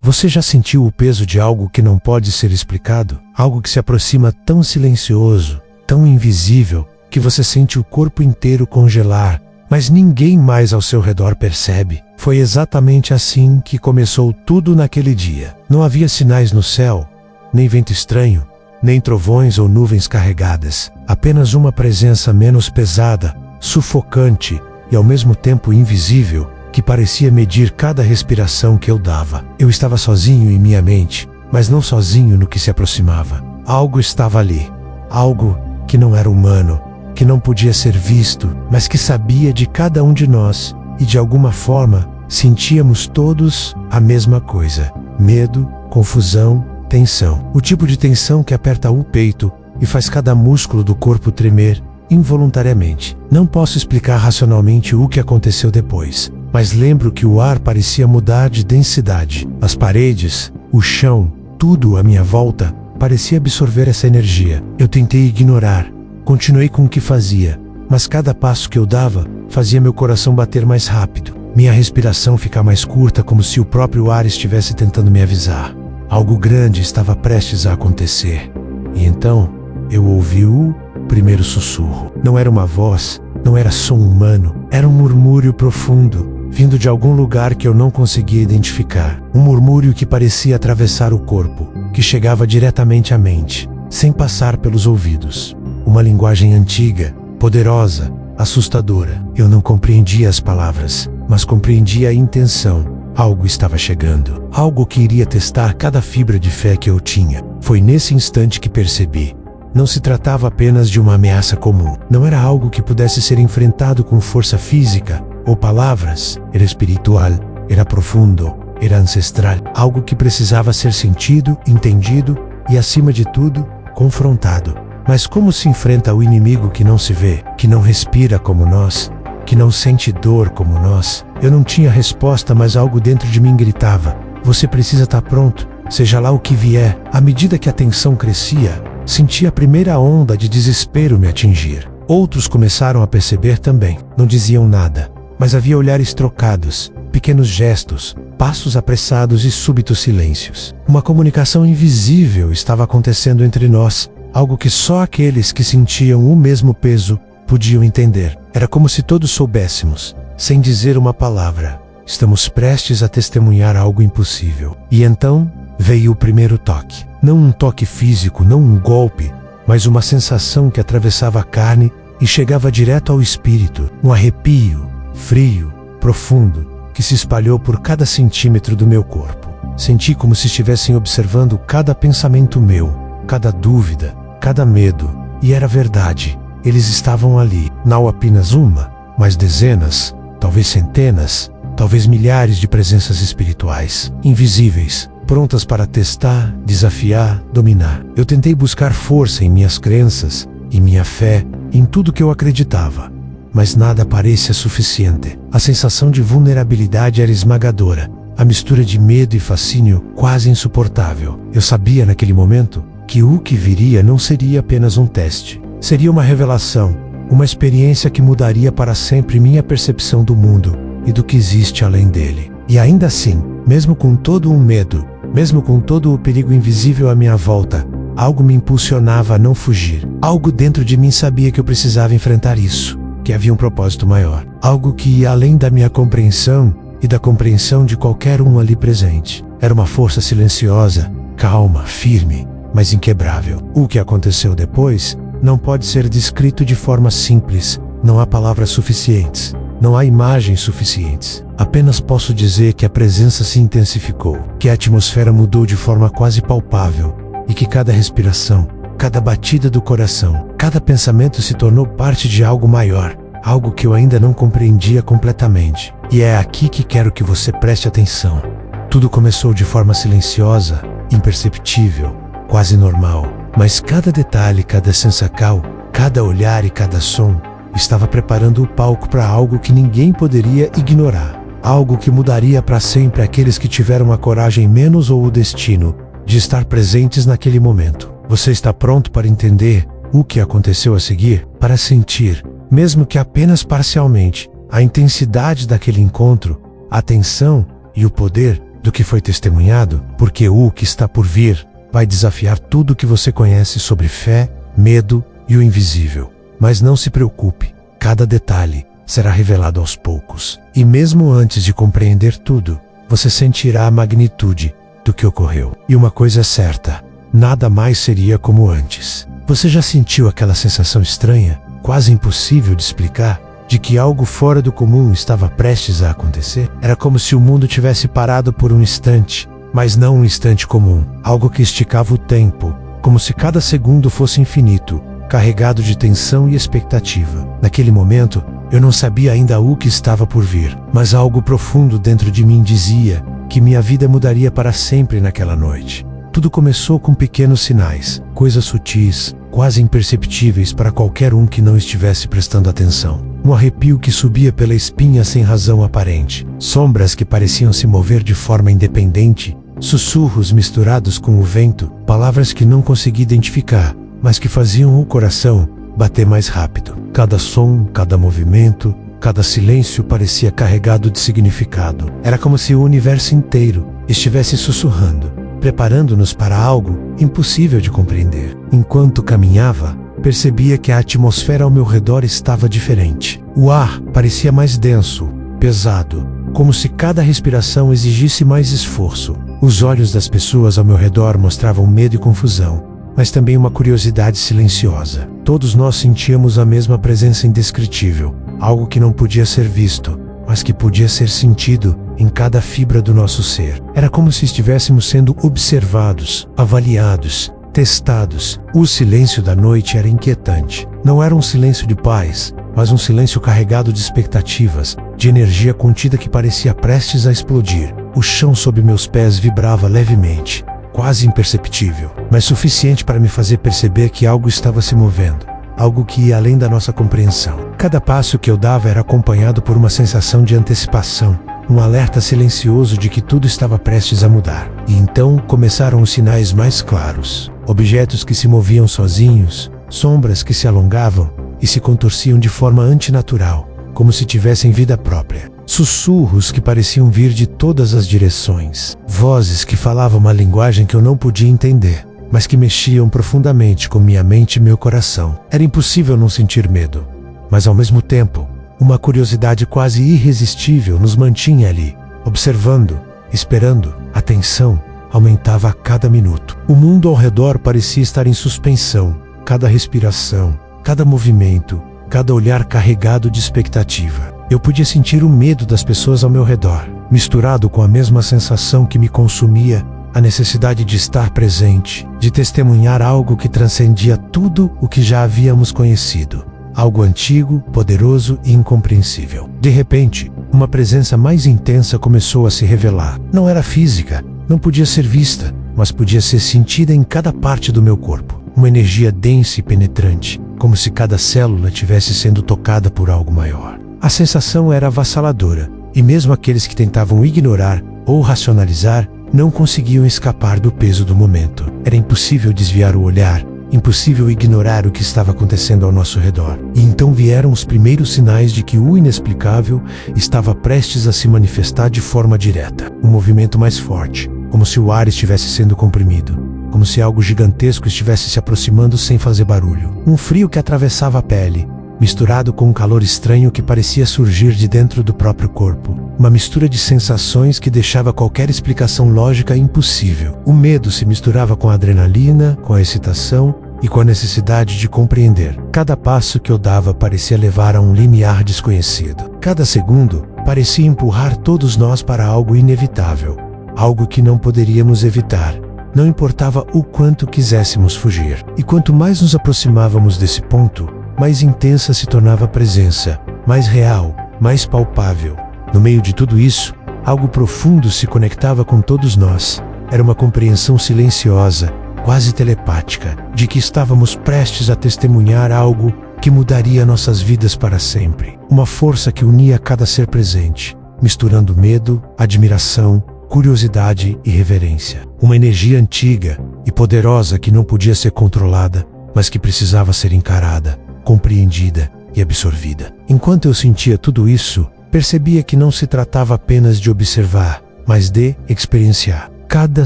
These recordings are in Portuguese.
Você já sentiu o peso de algo que não pode ser explicado? Algo que se aproxima tão silencioso, tão invisível, que você sente o corpo inteiro congelar, mas ninguém mais ao seu redor percebe. Foi exatamente assim que começou tudo naquele dia. Não havia sinais no céu, nem vento estranho, nem trovões ou nuvens carregadas. Apenas uma presença menos pesada, sufocante e ao mesmo tempo invisível, que parecia medir cada respiração que eu dava. Eu estava sozinho em minha mente, mas não sozinho no que se aproximava. Algo estava ali, algo que não era humano, que não podia ser visto, mas que sabia de cada um de nós, e de alguma forma sentíamos todos a mesma coisa: medo, confusão, tensão. O tipo de tensão que aperta o peito e faz cada músculo do corpo tremer involuntariamente. Não posso explicar racionalmente o que aconteceu depois, mas lembro que o ar parecia mudar de densidade. As paredes, o chão, tudo à minha volta parecia absorver essa energia. Eu tentei ignorar, continuei com o que fazia, mas cada passo que eu dava fazia meu coração bater mais rápido, minha respiração ficar mais curta, como se o próprio ar estivesse tentando me avisar. Algo grande estava prestes a acontecer. E então eu ouvi o primeiro sussurro. Não era uma voz, não era som humano, era um murmúrio profundo, vindo de algum lugar que eu não conseguia identificar. Um murmúrio que parecia atravessar o corpo, que chegava diretamente à mente, sem passar pelos ouvidos. Uma linguagem antiga, poderosa, assustadora. Eu não compreendia as palavras, mas compreendia a intenção. Algo estava chegando, algo que iria testar cada fibra de fé que eu tinha. Foi nesse instante que percebi. Não se tratava apenas de uma ameaça comum. Não era algo que pudesse ser enfrentado com força física ou palavras. Era espiritual, era profundo, era ancestral. Algo que precisava ser sentido, entendido e, acima de tudo, confrontado. Mas como se enfrenta o inimigo que não se vê, que não respira como nós, que não sente dor como nós? Eu não tinha resposta, mas algo dentro de mim gritava: você precisa estar pronto, seja lá o que vier. À medida que a tensão crescia, senti a primeira onda de desespero me atingir. Outros começaram a perceber também. Não diziam nada, mas havia olhares trocados, pequenos gestos, passos apressados e súbitos silêncios. Uma comunicação invisível estava acontecendo entre nós, algo que só aqueles que sentiam o mesmo peso podiam entender. Era como se todos soubéssemos, sem dizer uma palavra: estamos prestes a testemunhar algo impossível. E então veio o primeiro toque. Não um toque físico, não um golpe, mas uma sensação que atravessava a carne e chegava direto ao espírito. Um arrepio, frio, profundo, que se espalhou por cada centímetro do meu corpo. Senti como se estivessem observando cada pensamento meu, cada dúvida, cada medo. E era verdade. Eles estavam ali. Não apenas uma, mas dezenas, talvez centenas, talvez milhares de presenças espirituais, invisíveis, prontas para testar, desafiar, dominar. Eu tentei buscar força em minhas crenças, em minha fé, em tudo que eu acreditava, mas nada parecia suficiente. A sensação de vulnerabilidade era esmagadora, a mistura de medo e fascínio quase insuportável. Eu sabia naquele momento que o que viria não seria apenas um teste, seria uma revelação, uma experiência que mudaria para sempre minha percepção do mundo e do que existe além dele. E ainda assim, mesmo com todo o medo, mesmo com todo o perigo invisível à minha volta, algo me impulsionava a não fugir. Algo dentro de mim sabia que eu precisava enfrentar isso, que havia um propósito maior. Algo que ia além da minha compreensão e da compreensão de qualquer um ali presente. Era uma força silenciosa, calma, firme, mas inquebrável. O que aconteceu depois não pode ser descrito de forma simples. Não há palavras suficientes. Não há imagens suficientes. Apenas posso dizer que a presença se intensificou, que a atmosfera mudou de forma quase palpável e que cada respiração, cada batida do coração, cada pensamento se tornou parte de algo maior, algo que eu ainda não compreendia completamente. E é aqui que quero que você preste atenção. Tudo começou de forma silenciosa, imperceptível, quase normal, mas cada detalhe, cada sensacal, cada olhar e cada som estava preparando o palco para algo que ninguém poderia ignorar. Algo que mudaria para sempre aqueles que tiveram a coragem menos ou o destino de estar presentes naquele momento. Você está pronto para entender o que aconteceu a seguir? Para sentir, mesmo que apenas parcialmente, a intensidade daquele encontro, a tensão e o poder do que foi testemunhado, porque o que está por vir vai desafiar tudo o que você conhece sobre fé, medo e o invisível. Mas não se preocupe, cada detalhe será revelado aos poucos. E mesmo antes de compreender tudo, você sentirá a magnitude do que ocorreu. E uma coisa é certa, nada mais seria como antes. Você já sentiu aquela sensação estranha, quase impossível de explicar, de que algo fora do comum estava prestes a acontecer? Era como se o mundo tivesse parado por um instante, mas não um instante comum, algo que esticava o tempo, como se cada segundo fosse infinito, carregado de tensão e expectativa. Naquele momento, eu não sabia ainda o que estava por vir, mas algo profundo dentro de mim dizia que minha vida mudaria para sempre naquela noite. Tudo começou com pequenos sinais, coisas sutis, quase imperceptíveis para qualquer um que não estivesse prestando atenção. Um arrepio que subia pela espinha sem razão aparente, sombras que pareciam se mover de forma independente, sussurros misturados com o vento, palavras que não consegui identificar, mas que faziam o coração bater mais rápido. Cada som, cada movimento, cada silêncio parecia carregado de significado. Era como se o universo inteiro estivesse sussurrando, preparando-nos para algo impossível de compreender. Enquanto caminhava, percebia que a atmosfera ao meu redor estava diferente. O ar parecia mais denso, pesado, como se cada respiração exigisse mais esforço. Os olhos das pessoas ao meu redor mostravam medo e confusão, mas também uma curiosidade silenciosa. Todos nós sentíamos a mesma presença indescritível, algo que não podia ser visto, mas que podia ser sentido em cada fibra do nosso ser. Era como se estivéssemos sendo observados, avaliados, testados. O silêncio da noite era inquietante. Não era um silêncio de paz, mas um silêncio carregado de expectativas, de energia contida que parecia prestes a explodir. O chão sob meus pés vibrava levemente, quase imperceptível, mas suficiente para me fazer perceber que algo estava se movendo, algo que ia além da nossa compreensão. Cada passo que eu dava era acompanhado por uma sensação de antecipação, um alerta silencioso de que tudo estava prestes a mudar. E então começaram os sinais mais claros. Objetos que se moviam sozinhos, sombras que se alongavam e se contorciam de forma antinatural, como se tivessem vida própria. Sussurros que pareciam vir de todas as direções. Vozes que falavam uma linguagem que eu não podia entender, mas que mexiam profundamente com minha mente e meu coração. Era impossível não sentir medo, mas ao mesmo tempo, uma curiosidade quase irresistível nos mantinha ali, observando, esperando. A tensão aumentava a cada minuto. O mundo ao redor parecia estar em suspensão. Cada respiração, cada movimento, cada olhar carregado de expectativa. Eu podia sentir o medo das pessoas ao meu redor, misturado com a mesma sensação que me consumia, a necessidade de estar presente, de testemunhar algo que transcendia tudo o que já havíamos conhecido. Algo antigo, poderoso e incompreensível. De repente, uma presença mais intensa começou a se revelar. Não era física, não podia ser vista, mas podia ser sentida em cada parte do meu corpo. Uma energia densa e penetrante, como se cada célula estivesse sendo tocada por algo maior. A sensação era avassaladora, e mesmo aqueles que tentavam ignorar ou racionalizar não conseguiam escapar do peso do momento. Era impossível desviar o olhar, impossível ignorar o que estava acontecendo ao nosso redor. E então vieram os primeiros sinais de que o inexplicável estava prestes a se manifestar de forma direta. Um movimento mais forte, como se o ar estivesse sendo comprimido, como se algo gigantesco estivesse se aproximando sem fazer barulho. Um frio que atravessava a pele, misturado com um calor estranho que parecia surgir de dentro do próprio corpo. Uma mistura de sensações que deixava qualquer explicação lógica impossível. O medo se misturava com a adrenalina, com a excitação e com a necessidade de compreender. Cada passo que eu dava parecia levar a um limiar desconhecido. Cada segundo parecia empurrar todos nós para algo inevitável, algo que não poderíamos evitar. Não importava o quanto quiséssemos fugir. E quanto mais nos aproximávamos desse ponto, mais intensa se tornava a presença, mais real, mais palpável. No meio de tudo isso, algo profundo se conectava com todos nós. Era uma compreensão silenciosa, quase telepática, de que estávamos prestes a testemunhar algo que mudaria nossas vidas para sempre. Uma força que unia cada ser presente, misturando medo, admiração, curiosidade e reverência. Uma energia antiga e poderosa que não podia ser controlada, mas que precisava ser encarada, compreendida e absorvida. Enquanto eu sentia tudo isso, percebia que não se tratava apenas de observar, mas de experienciar. Cada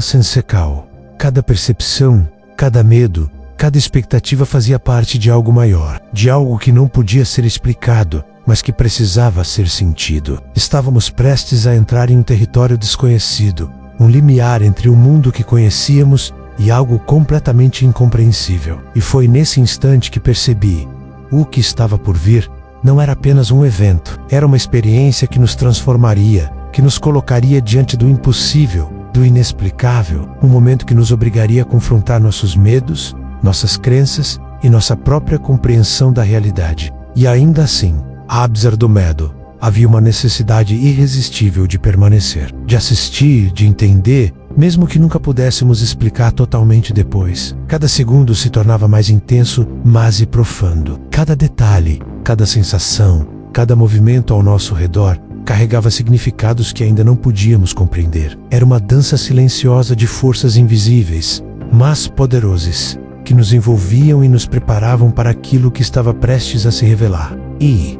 sensacal, cada percepção, cada medo, cada expectativa fazia parte de algo maior, de algo que não podia ser explicado, mas que precisava ser sentido. Estávamos prestes a entrar em um território desconhecido, um limiar entre o mundo que conhecíamos e algo completamente incompreensível. E foi nesse instante que percebi: o que estava por vir não era apenas um evento, era uma experiência que nos transformaria, que nos colocaria diante do impossível, do inexplicável, um momento que nos obrigaria a confrontar nossos medos, nossas crenças e nossa própria compreensão da realidade. E ainda assim, apesar do medo, havia uma necessidade irresistível de permanecer, de assistir, de entender, mesmo que nunca pudéssemos explicar totalmente depois. Cada segundo se tornava mais intenso, mas e profundo. Cada detalhe, cada sensação, cada movimento ao nosso redor carregava significados que ainda não podíamos compreender. Era uma dança silenciosa de forças invisíveis, mas poderosas, que nos envolviam e nos preparavam para aquilo que estava prestes a se revelar. E,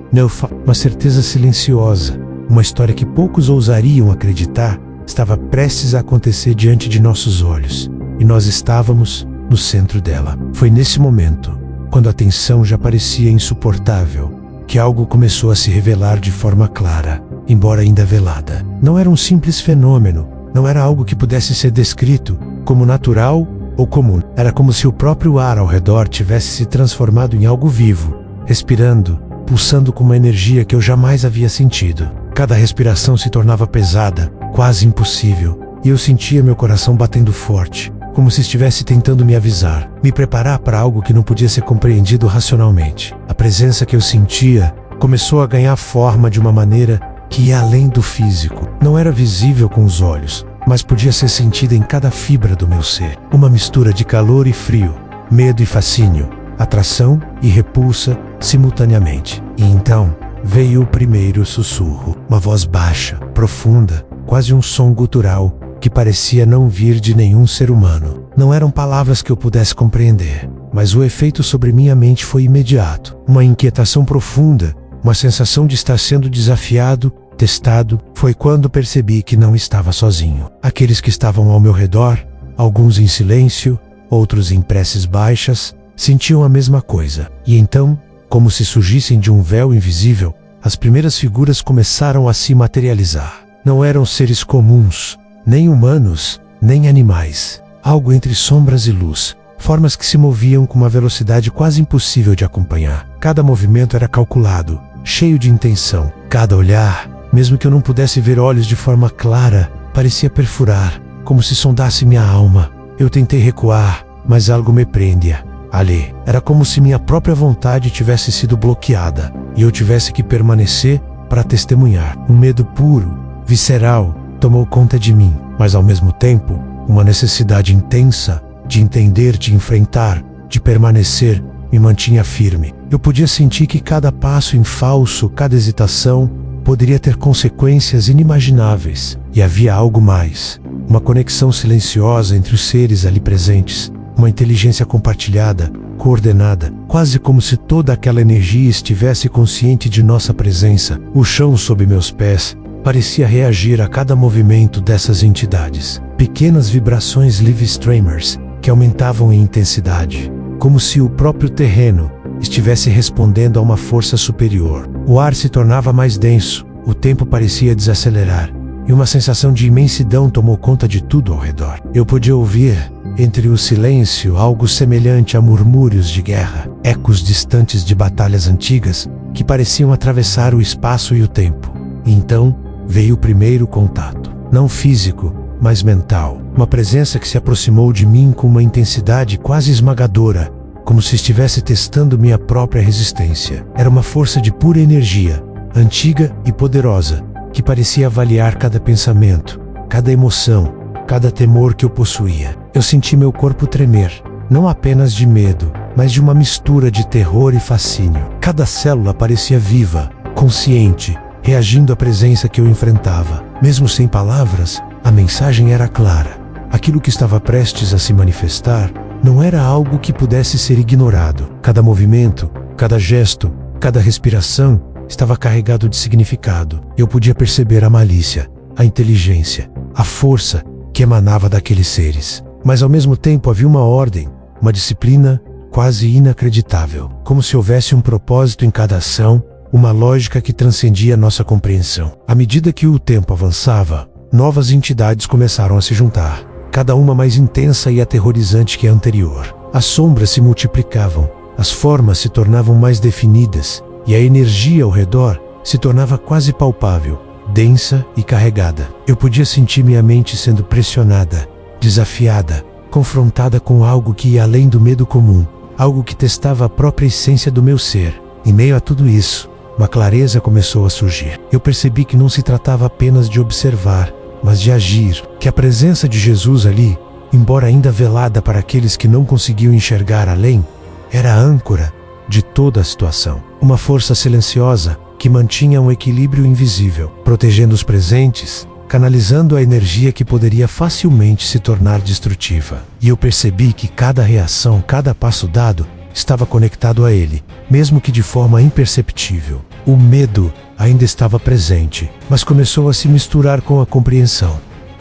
uma certeza silenciosa, uma história que poucos ousariam acreditar, estava prestes a acontecer diante de nossos olhos, e nós estávamos no centro dela. Foi nesse momento, quando a tensão já parecia insuportável, que algo começou a se revelar de forma clara, embora ainda velada. Não era um simples fenômeno, não era algo que pudesse ser descrito como natural ou comum. Era como se o próprio ar ao redor tivesse se transformado em algo vivo, respirando, pulsando com uma energia que eu jamais havia sentido. Cada respiração se tornava pesada, quase impossível, e eu sentia meu coração batendo forte, como se estivesse tentando me avisar, me preparar para algo que não podia ser compreendido racionalmente. A presença que eu sentia começou a ganhar forma de uma maneira que ia além do físico. Não era visível com os olhos, mas podia ser sentida em cada fibra do meu ser. Uma mistura de calor e frio, medo e fascínio, atração e repulsa simultaneamente. E então veio o primeiro sussurro, uma voz baixa, profunda, quase um som gutural, que parecia não vir de nenhum ser humano. Não eram palavras que eu pudesse compreender, mas o efeito sobre minha mente foi imediato. Uma inquietação profunda, uma sensação de estar sendo desafiado, testado. Foi quando percebi que não estava sozinho. Aqueles que estavam ao meu redor, alguns em silêncio, outros em preces baixas, sentiam a mesma coisa. E então, como se surgissem de um véu invisível, as primeiras figuras começaram a se materializar. Não eram seres comuns, nem humanos, nem animais. Algo entre sombras e luz, formas que se moviam com uma velocidade quase impossível de acompanhar. Cada movimento era calculado, cheio de intenção. Cada olhar, mesmo que eu não pudesse ver olhos de forma clara, parecia perfurar, como se sondasse minha alma. Eu tentei recuar, mas algo me prendia. Ali, era como se minha própria vontade tivesse sido bloqueada, e eu tivesse que permanecer para testemunhar. Um medo puro, visceral, tomou conta de mim, mas ao mesmo tempo, uma necessidade intensa de entender, de enfrentar, de permanecer, me mantinha firme. Eu podia sentir que cada passo em falso, cada hesitação, poderia ter consequências inimagináveis. E havia algo mais, uma conexão silenciosa entre os seres ali presentes, uma inteligência compartilhada, coordenada, quase como se toda aquela energia estivesse consciente de nossa presença. O chão sob meus pés parecia reagir a cada movimento dessas entidades. Pequenas vibrações live streamers que aumentavam em intensidade, como se o próprio terreno estivesse respondendo a uma força superior. O ar se tornava mais denso, o tempo parecia desacelerar, e uma sensação de imensidão tomou conta de tudo ao redor. Eu podia ouvir, entre o silêncio, algo semelhante a murmúrios de guerra, ecos distantes de batalhas antigas que pareciam atravessar o espaço e o tempo. E então veio o primeiro contato, não físico, mas mental. Uma presença que se aproximou de mim com uma intensidade quase esmagadora, como se estivesse testando minha própria resistência. Era uma força de pura energia, antiga e poderosa, que parecia avaliar cada pensamento, cada emoção, cada temor que eu possuía. Eu senti meu corpo tremer, não apenas de medo, mas de uma mistura de terror e fascínio. Cada célula parecia viva, consciente, reagindo à presença que eu enfrentava. Mesmo sem palavras, a mensagem era clara. Aquilo que estava prestes a se manifestar não era algo que pudesse ser ignorado. Cada movimento, cada gesto, cada respiração estava carregado de significado. Eu podia perceber a malícia, a inteligência a força que emanava daqueles seres. Mas ao mesmo tempo havia uma ordem, uma disciplina quase inacreditável, como se houvesse um propósito em cada ação, uma lógica que transcendia nossa compreensão. À medida que o tempo avançava, novas entidades começaram a se juntar, cada uma mais intensa e aterrorizante que a anterior. As sombras se multiplicavam, as formas se tornavam mais definidas, e a energia ao redor se tornava quase palpável, densa e carregada. Eu podia sentir minha mente sendo pressionada, desafiada, confrontada com algo que ia além do medo comum, algo que testava a própria essência do meu ser. Em meio a tudo isso, uma clareza começou a surgir. Eu percebi que não se tratava apenas de observar, mas de agir, que a presença de Jesus ali, embora ainda velada para aqueles que não conseguiam enxergar além, era a âncora de toda a situação. Uma força silenciosa que mantinha um equilíbrio invisível, protegendo os presentes, canalizando a energia que poderia facilmente se tornar destrutiva. E eu percebi que cada reação, cada passo dado, estava conectado a ele, mesmo que de forma imperceptível. O medo ainda estava presente, mas começou a se misturar com a compreensão.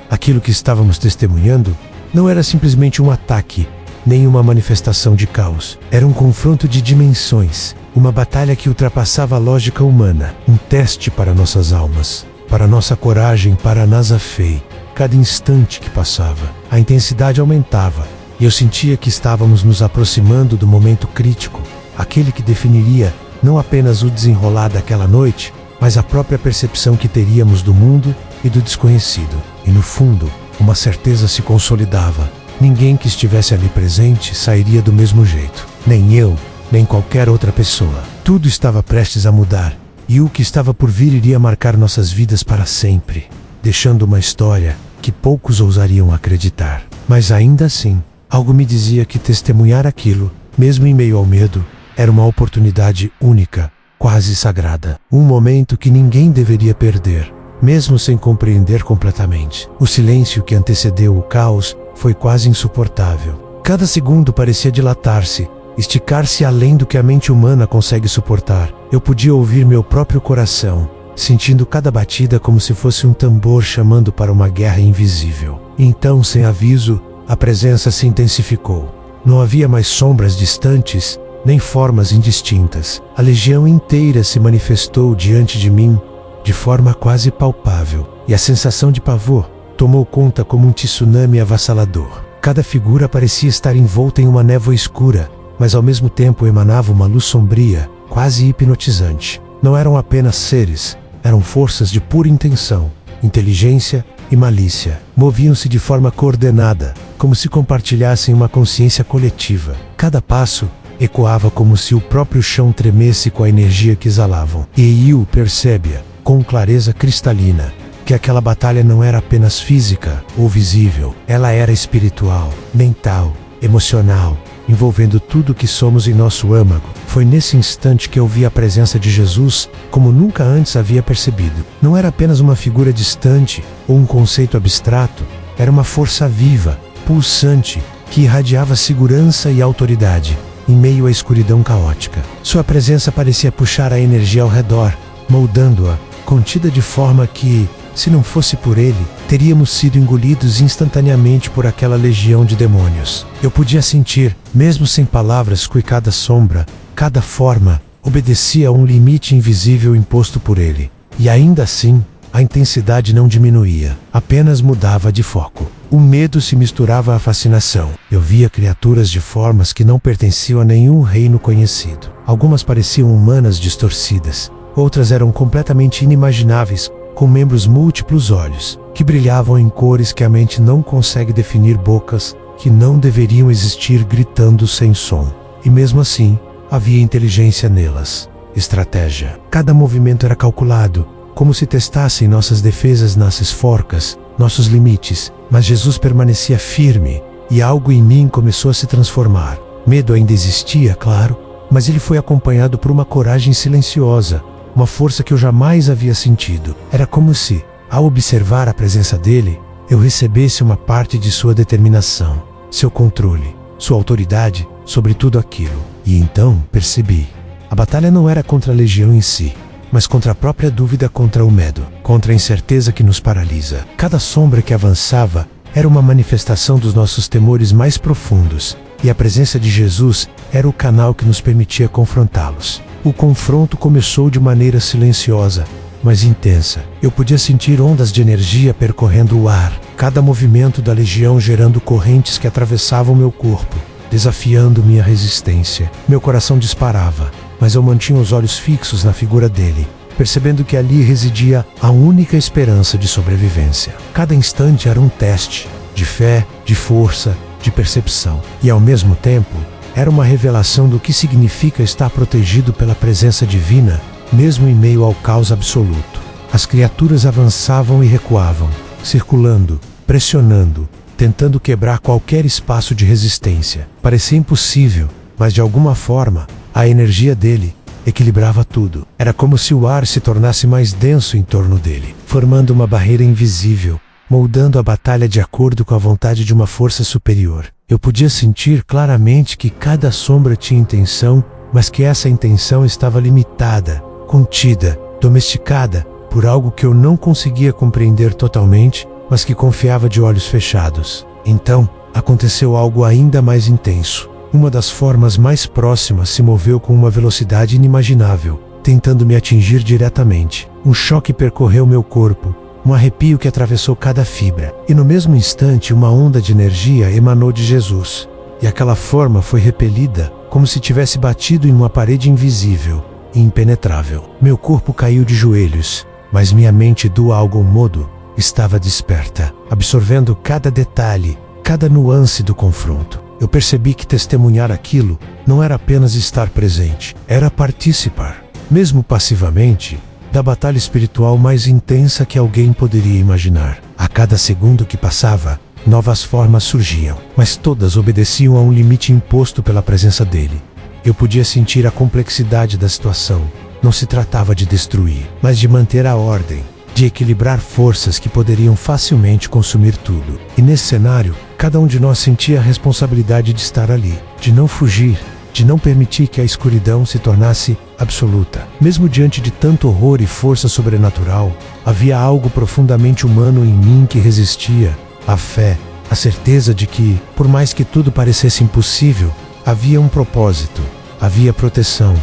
Aquilo que estávamos testemunhando não era simplesmente um ataque, nem uma manifestação de caos. Era um confronto de dimensões, uma batalha que ultrapassava a lógica humana, um teste para nossas almas, para nossa coragem, para a Nasa Fei. Cada instante que passava, a intensidade aumentava, e eu sentia que estávamos nos aproximando do momento crítico, aquele que definiria não apenas o desenrolar daquela noite, mas a própria percepção que teríamos do mundo e do desconhecido. E no fundo, uma certeza se consolidava. Ninguém que estivesse ali presente sairia do mesmo jeito. Nem eu, nem qualquer outra pessoa. Tudo estava prestes a mudar, e o que estava por vir iria marcar nossas vidas para sempre, deixando uma história que poucos ousariam acreditar. Mas ainda assim, algo me dizia que testemunhar aquilo, mesmo em meio ao medo, era uma oportunidade única, quase sagrada. Um momento que ninguém deveria perder, mesmo sem compreender completamente. O silêncio que antecedeu o caos foi quase insuportável. Cada segundo parecia dilatar-se, esticar-se além do que a mente humana consegue suportar. Eu podia ouvir meu próprio coração, sentindo cada batida como se fosse um tambor chamando para uma guerra invisível. Então, sem aviso, a presença se intensificou. Não havia mais sombras distantes, nem formas indistintas. A legião inteira se manifestou diante de mim, de forma quase palpável, e a sensação de pavor tomou conta como um tsunami avassalador. Cada figura parecia estar envolta em uma névoa escura, mas ao mesmo tempo emanava uma luz sombria, quase hipnotizante. Não eram apenas seres, eram forças de pura intenção, inteligência e malícia. Moviam-se de forma coordenada, como se compartilhassem uma consciência coletiva. Cada passo ecoava como se o próprio chão tremesse com a energia que exalavam. E Yu percebe-a, com clareza cristalina, que aquela batalha não era apenas física ou visível, ela era espiritual, mental, emocional, envolvendo tudo o que somos em nosso âmago. Foi nesse instante que eu vi a presença de Jesus como nunca antes havia percebido. Não era apenas uma figura distante ou um conceito abstrato, era uma força viva, pulsante, que irradiava segurança e autoridade em meio à escuridão caótica. Sua presença parecia puxar a energia ao redor, moldando-a, contida de forma que, se não fosse por ele, teríamos sido engolidos instantaneamente por aquela legião de demônios. Eu podia sentir, mesmo sem palavras, que cada sombra, cada forma, obedecia a um limite invisível imposto por ele. E ainda assim, a intensidade não diminuía, apenas mudava de foco. O medo se misturava à fascinação. Eu via criaturas de formas que não pertenciam a nenhum reino conhecido. Algumas pareciam humanas distorcidas, outras eram completamente inimagináveis, com membros múltiplos olhos, que brilhavam em cores que a mente não consegue definir, bocas que não deveriam existir gritando sem som. E mesmo assim, havia inteligência nelas, estratégia. Cada movimento era calculado, como se testassem nossas defesas nas forcas, nossos limites. Mas Jesus permanecia firme, e algo em mim começou a se transformar. Medo ainda existia, claro, mas ele foi acompanhado por uma coragem silenciosa, uma força que eu jamais havia sentido. Era como se, ao observar a presença dele, eu recebesse uma parte de sua determinação, seu controle, sua autoridade sobre tudo aquilo. E então percebi. A batalha não era contra a legião em si, mas contra a própria dúvida, contra o medo, contra a incerteza que nos paralisa. Cada sombra que avançava era uma manifestação dos nossos temores mais profundos, e a presença de Jesus era o canal que nos permitia confrontá-los. O confronto começou de maneira silenciosa, mas intensa. Eu podia sentir ondas de energia percorrendo o ar, cada movimento da legião gerando correntes que atravessavam meu corpo, desafiando minha resistência. Meu coração disparava, mas eu mantinha os olhos fixos na figura dele, percebendo que ali residia a única esperança de sobrevivência. Cada instante era um teste, de fé, de força, de percepção. E ao mesmo tempo, era uma revelação do que significa estar protegido pela presença divina, mesmo em meio ao caos absoluto. As criaturas avançavam e recuavam, circulando, pressionando, tentando quebrar qualquer espaço de resistência. Parecia impossível, mas de alguma forma, a energia dele equilibrava tudo. Era como se o ar se tornasse mais denso em torno dele, formando uma barreira invisível, moldando a batalha de acordo com a vontade de uma força superior. Eu podia sentir claramente que cada sombra tinha intenção, mas que essa intenção estava limitada, contida, domesticada, por algo que eu não conseguia compreender totalmente, mas que confiava de olhos fechados. Então, aconteceu algo ainda mais intenso. Uma das formas mais próximas se moveu com uma velocidade inimaginável, tentando me atingir diretamente. Um choque percorreu meu corpo, um arrepio que atravessou cada fibra, e no mesmo instante uma onda de energia emanou de Jesus, e aquela forma foi repelida, como se tivesse batido em uma parede invisível e impenetrável. Meu corpo caiu de joelhos, mas minha mente do algum modo estava desperta, absorvendo cada detalhe, cada nuance do confronto. Eu percebi que testemunhar aquilo não era apenas estar presente, era participar, mesmo passivamente, da batalha espiritual mais intensa que alguém poderia imaginar. A cada segundo que passava, novas formas surgiam, mas todas obedeciam a um limite imposto pela presença dele. Eu podia sentir a complexidade da situação. Não se tratava de destruir, mas de manter a ordem, de equilibrar forças que poderiam facilmente consumir tudo. E nesse cenário, cada um de nós sentia a responsabilidade de estar ali, de não fugir, de não permitir que a escuridão se tornasse absoluta. Mesmo diante de tanto horror e força sobrenatural, havia algo profundamente humano em mim que resistia: a fé, a certeza de que, por mais que tudo parecesse impossível, havia um propósito, havia proteção,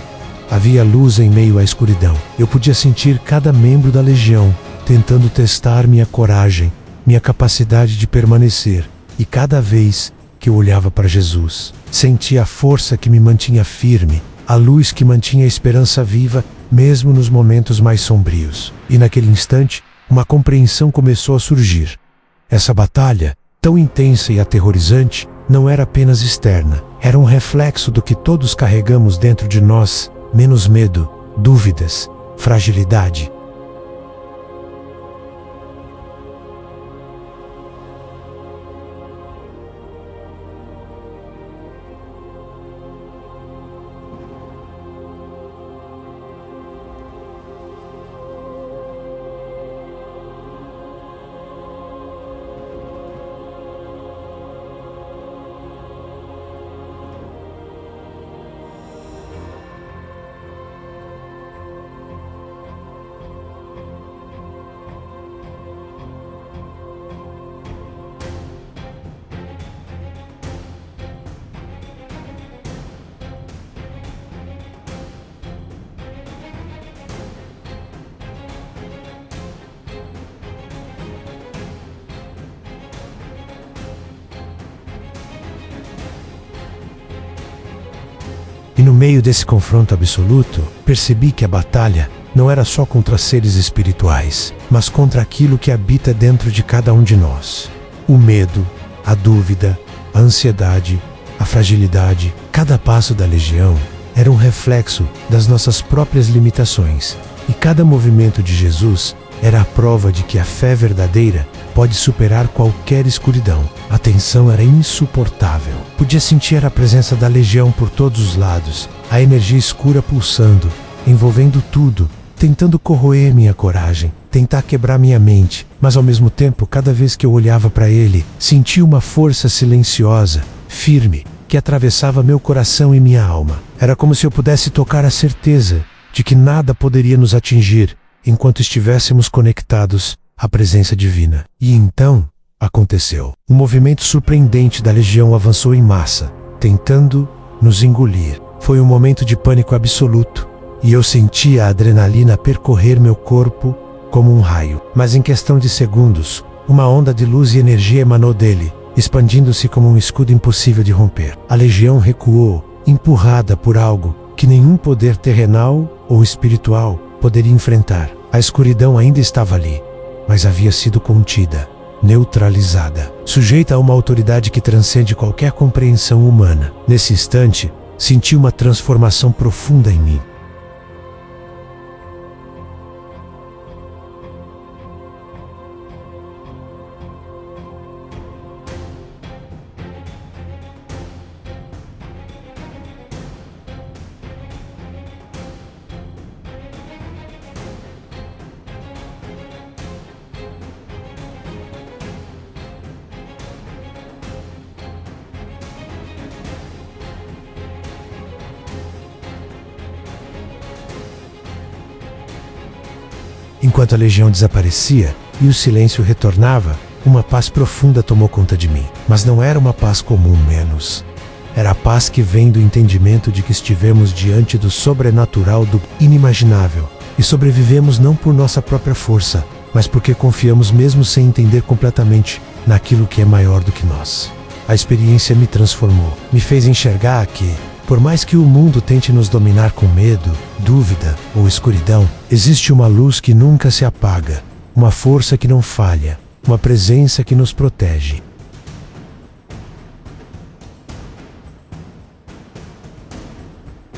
havia luz em meio à escuridão. Eu podia sentir cada membro da legião tentando testar minha coragem, minha capacidade de permanecer, e cada vez que eu olhava para Jesus, sentia a força que me mantinha firme, a luz que mantinha a esperança viva, mesmo nos momentos mais sombrios. E naquele instante, uma compreensão começou a surgir. Essa batalha, tão intensa e aterrorizante, não era apenas externa, era um reflexo do que todos carregamos dentro de nós: menos medo, dúvidas, fragilidade. E no meio desse confronto absoluto, percebi que a batalha não era só contra seres espirituais, mas contra aquilo que habita dentro de cada um de nós. O medo, a dúvida, a ansiedade, a fragilidade. Cada passo da legião era um reflexo das nossas próprias limitações, e cada movimento de Jesus era a prova de que a fé verdadeira pode superar qualquer escuridão. A tensão era insuportável. Podia sentir a presença da legião por todos os lados, a energia escura pulsando, envolvendo tudo, tentando corroer minha coragem, tentar quebrar minha mente. Mas ao mesmo tempo, cada vez que eu olhava para ele, sentia uma força silenciosa, firme, que atravessava meu coração e minha alma. Era como se eu pudesse tocar a certeza de que nada poderia nos atingir enquanto estivéssemos conectados à presença divina. E então, aconteceu. Um movimento surpreendente da legião avançou em massa, tentando nos engolir. Foi um momento de pânico absoluto, e eu sentia a adrenalina percorrer meu corpo como um raio. Mas em questão de segundos, uma onda de luz e energia emanou dele, expandindo-se como um escudo impossível de romper. A legião recuou, empurrada por algo que nenhum poder terrenal ou espiritual poderia enfrentar. A escuridão ainda estava ali, mas havia sido contida, neutralizada, sujeita a uma autoridade que transcende qualquer compreensão humana. Nesse instante, senti uma transformação profunda em mim. Enquanto a legião desaparecia e o silêncio retornava, uma paz profunda tomou conta de mim. Mas não era uma paz comum, menos. Era a paz que vem do entendimento de que estivemos diante do sobrenatural, do inimaginável. E sobrevivemos não por nossa própria força, mas porque confiamos mesmo sem entender completamente naquilo que é maior do que nós. A experiência me transformou, me fez enxergar que, por mais que o mundo tente nos dominar com medo, dúvida ou escuridão, existe uma luz que nunca se apaga, uma força que não falha, uma presença que nos protege.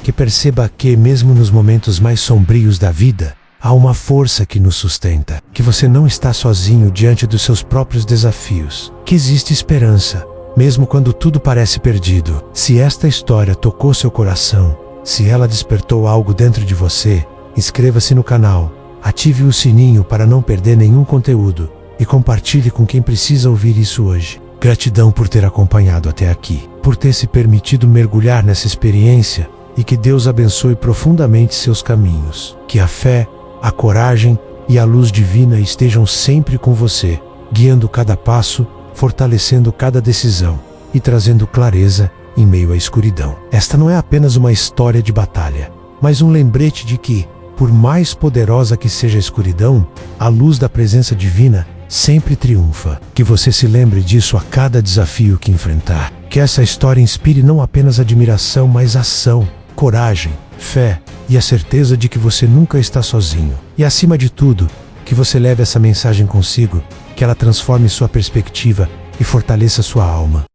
Que perceba que, mesmo nos momentos mais sombrios da vida, há uma força que nos sustenta, que você não está sozinho diante dos seus próprios desafios, que existe esperança, mesmo quando tudo parece perdido. Se esta história tocou seu coração, se ela despertou algo dentro de você, inscreva-se no canal, ative o sininho para não perder nenhum conteúdo e compartilhe com quem precisa ouvir isso hoje. Gratidão por ter acompanhado até aqui, por ter se permitido mergulhar nessa experiência e que Deus abençoe profundamente seus caminhos. Que a fé, a coragem e a luz divina estejam sempre com você, guiando cada passo, fortalecendo cada decisão e trazendo clareza em meio à escuridão. Esta não é apenas uma história de batalha, mas um lembrete de que, por mais poderosa que seja a escuridão, a luz da presença divina sempre triunfa. Que você se lembre disso a cada desafio que enfrentar. Que essa história inspire não apenas admiração, mas ação, coragem, fé e a certeza de que você nunca está sozinho. E acima de tudo, que você leve essa mensagem consigo, que ela transforme sua perspectiva e fortaleça sua alma.